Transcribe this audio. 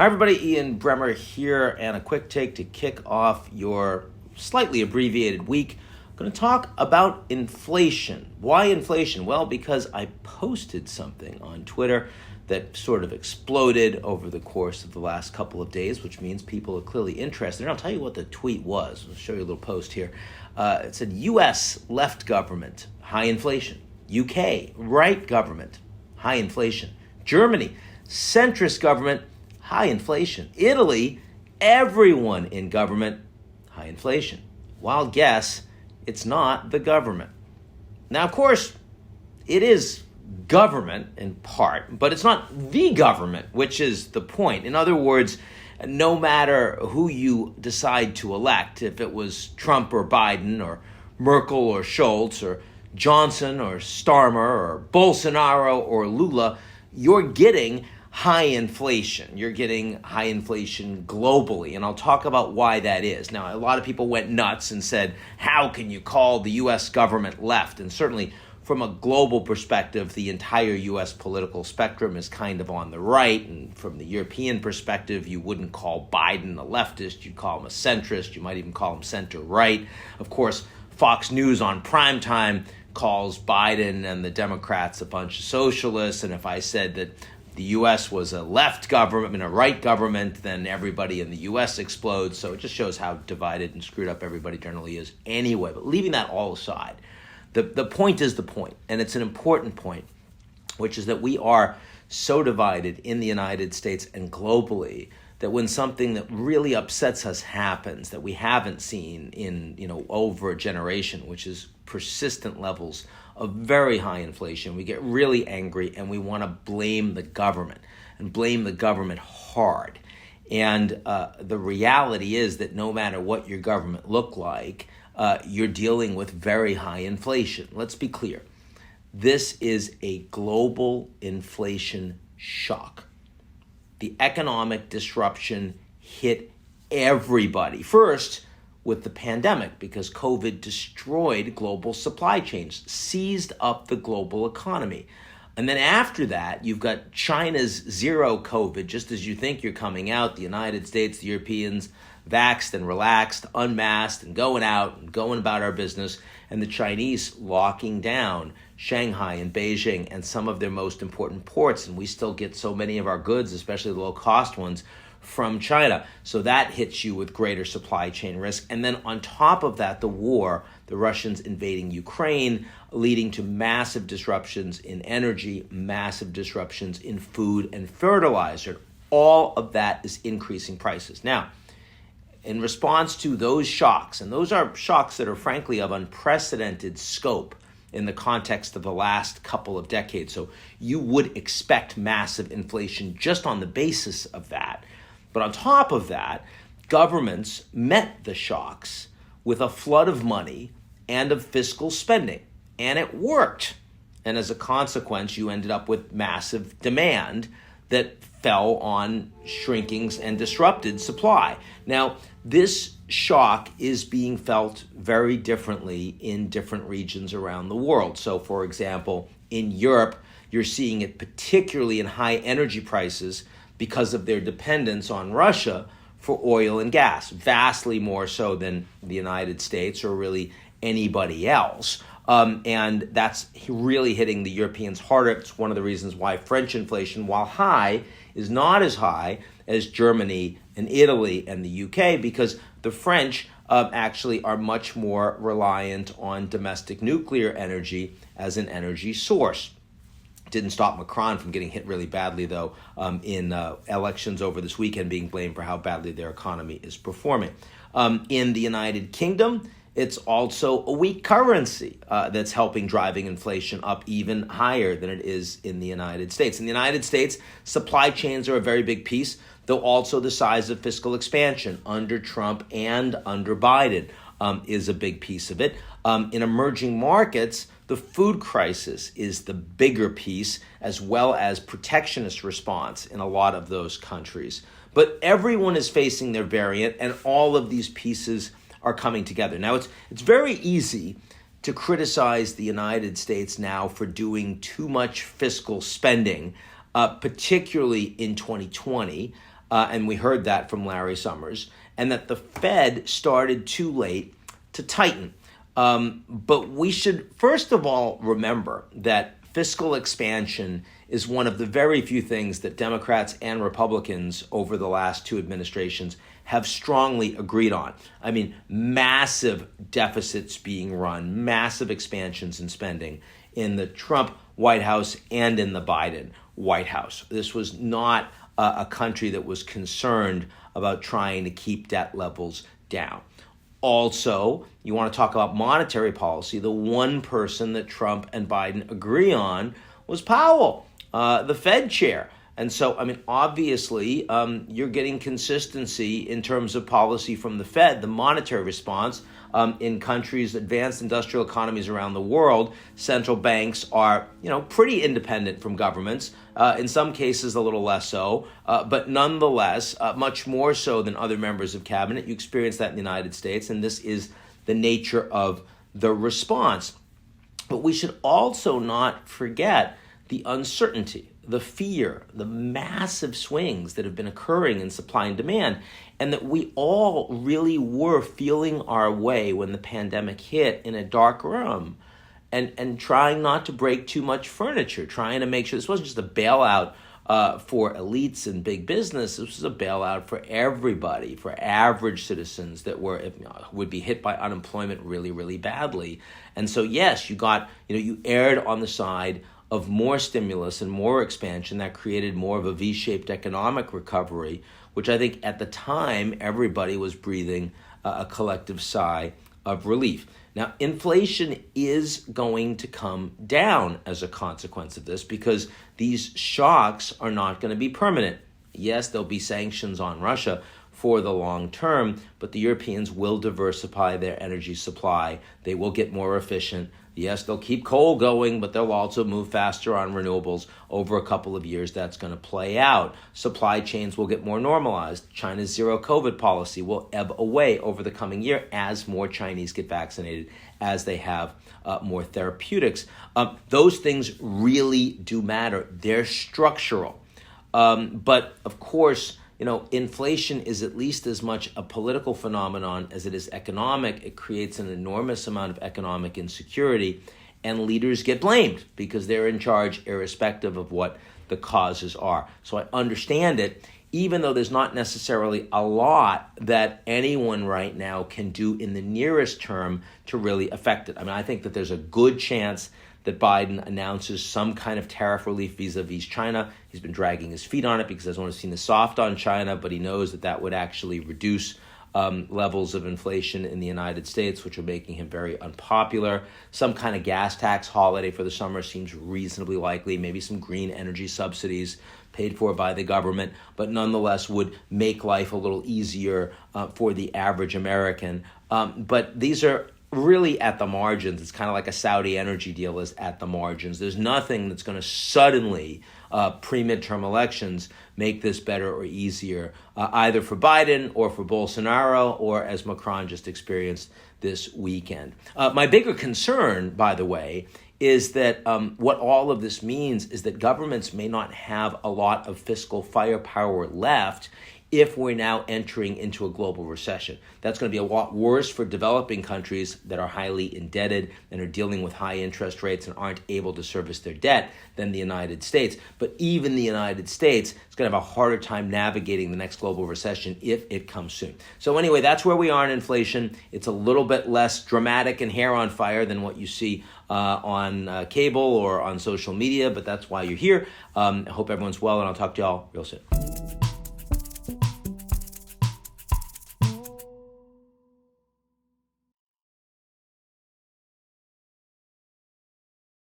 Hi everybody, Ian Bremmer here, and a quick take to kick off your slightly abbreviated week. I'm going to talk about inflation. Why inflation? Well, because I posted something on Twitter that sort of exploded over the course of the last couple of days, which means people are clearly interested. And I'll tell you what the tweet was. I'll show you a little post here. It said, U.S. left government, high inflation. UK, right government, high inflation. Germany, centrist government, high inflation. Italy, everyone in government, high inflation. Wild guess, it's not the government. Now, of course, it is government in part, but it's not the government, which is the point. In other words, no matter who you decide to elect, if it was Trump or Biden or Merkel or Scholz or Johnson or Starmer or Bolsonaro or Lula, you're getting high inflation. You're getting high inflation globally, and I'll talk about why that is. Now, a lot of people went nuts and said, how can you call the U.S. government left? And certainly from a global perspective, the entire U.S. political spectrum is kind of on the right, and from the European perspective, you wouldn't call Biden a leftist, you'd call him a centrist, you might even call him center-right. Of course, Fox News on Primetime calls Biden and the Democrats a bunch of socialists, and if I said that the U.S. was a left government and a right government, then everybody in the U.S. explodes. So it just shows how divided and screwed up everybody generally is anyway. But leaving that all aside, the point is the point, and it's an important point, which is that we are so divided in the United States and globally that when something that really upsets us happens that we haven't seen in over a generation, which is persistent levels of very high inflation, we get really angry and we want to blame the government and blame the government hard. And the reality is that no matter what your government look like, you're dealing with very high inflation. Let's be clear. This is a global inflation shock. The economic disruption hit everybody. First, with the pandemic, because COVID destroyed global supply chains, seized up the global economy. And then after that, you've got China's zero COVID, just as you think you're coming out, the United States, the Europeans, vaxxed and relaxed, unmasked and going out and going about our business, and the Chinese locking down Shanghai and Beijing and some of their most important ports. And we still get so many of our goods, especially the low-cost ones, from China. So that hits you with greater supply chain risk. And then on top of that, the war, the Russians invading Ukraine, leading to massive disruptions in energy, massive disruptions in food and fertilizer. All of that is increasing prices. Now, in response to those shocks, and those are shocks that are frankly of unprecedented scope in the context of the last couple of decades. So you would expect massive inflation just on the basis of that. But on top of that, governments met the shocks with a flood of money and of fiscal spending, and it worked. And as a consequence, you ended up with massive demand that fell on shrinkings and disrupted supply. Now, this shock is being felt very differently in different regions around the world. So, for example, in Europe, you're seeing it particularly in high energy prices because of their dependence on Russia for oil and gas, vastly more so than the United States or really anybody else. And that's really hitting the Europeans harder. It's one of the reasons why French inflation, while high, is not as high as Germany and Italy and the UK, because the French actually are much more reliant on domestic nuclear energy as an energy source. Didn't stop Macron from getting hit really badly, though, in elections over this weekend, being blamed for how badly their economy is performing. In the United Kingdom, it's also a weak currency that's helping driving inflation up even higher than it is in the United States. In the United States, supply chains are a very big piece, though also the size of fiscal expansion under Trump and under Biden is a big piece of it. In emerging markets, the food crisis is the bigger piece, as well as protectionist response in a lot of those countries. But everyone is facing their variant, and all of these pieces are coming together. Now, it's very easy to criticize the United States now for doing too much fiscal spending, particularly in 2020, and we heard that from Larry Summers, and that the Fed started too late to tighten. But we should first of all remember that fiscal expansion is one of the very few things that Democrats and Republicans over the last two administrations have strongly agreed on. I mean, massive deficits being run, massive expansions in spending in the Trump White House and in the Biden White House. This was not a country that was concerned about trying to keep debt levels down. Also, you want to talk about monetary policy. The one person that Trump and Biden agree on was Powell, the Fed chair. And so, I mean, obviously, you're getting consistency in terms of policy from the Fed, the monetary response. In countries, advanced industrial economies around the world, central banks are, pretty independent from governments. In some cases, a little less so, but nonetheless, much more so than other members of cabinet. You experience that in the United States, and this is the nature of the response. But we should also not forget the uncertainty, the fear, the massive swings that have been occurring in supply and demand, and that we all really were feeling our way when the pandemic hit in a dark room and trying not to break too much furniture, trying to make sure this wasn't just a bailout for elites and big business. This was a bailout for everybody, for average citizens that would be hit by unemployment really, really badly. And so, yes, you erred on the side of more stimulus and more expansion that created more of a V-shaped economic recovery, which I think at the time everybody was breathing a collective sigh of relief. Now, inflation is going to come down as a consequence of this because these shocks are not going to be permanent. Yes, there'll be sanctions on Russia for the long term, but the Europeans will diversify their energy supply. They will get more efficient. Yes, they'll keep coal going, but they'll also move faster on renewables. Over a couple of years, that's going to play out. Supply chains will get more normalized. China's zero COVID policy will ebb away over the coming year as more Chinese get vaccinated, as they have more therapeutics. Those things really do matter. They're structural. But of course, inflation is at least as much a political phenomenon as it is economic. It creates an enormous amount of economic insecurity, and leaders get blamed because they're in charge irrespective of what the causes are. So I understand it, even though there's not necessarily a lot that anyone right now can do in the nearest term to really affect it. I mean, I think that there's a good chance that Biden announces some kind of tariff relief vis-a-vis China. He's been dragging his feet on it because he doesn't want to seem soft on China, but he knows that would actually reduce levels of inflation in the United States, which are making him very unpopular. Some kind of gas tax holiday for the summer seems reasonably likely, maybe some green energy subsidies paid for by the government, but nonetheless would make life a little easier for the average American. But these are really at the margins. It's kind of like a Saudi energy deal is at the margins. There's nothing that's going to suddenly, pre-midterm elections, make this better or easier, either for Biden or for Bolsonaro, or as Macron just experienced this weekend. My bigger concern, by the way, is that what all of this means is that governments may not have a lot of fiscal firepower left if we're now entering into a global recession. That's going to be a lot worse for developing countries that are highly indebted and are dealing with high interest rates and aren't able to service their debt than the United States. But even the United States is going to have a harder time navigating the next global recession if it comes soon. So anyway, that's where we are in inflation. It's a little bit less dramatic and hair on fire than what you see on cable or on social media, but that's why you're here. I hope everyone's well, and I'll talk to y'all real soon.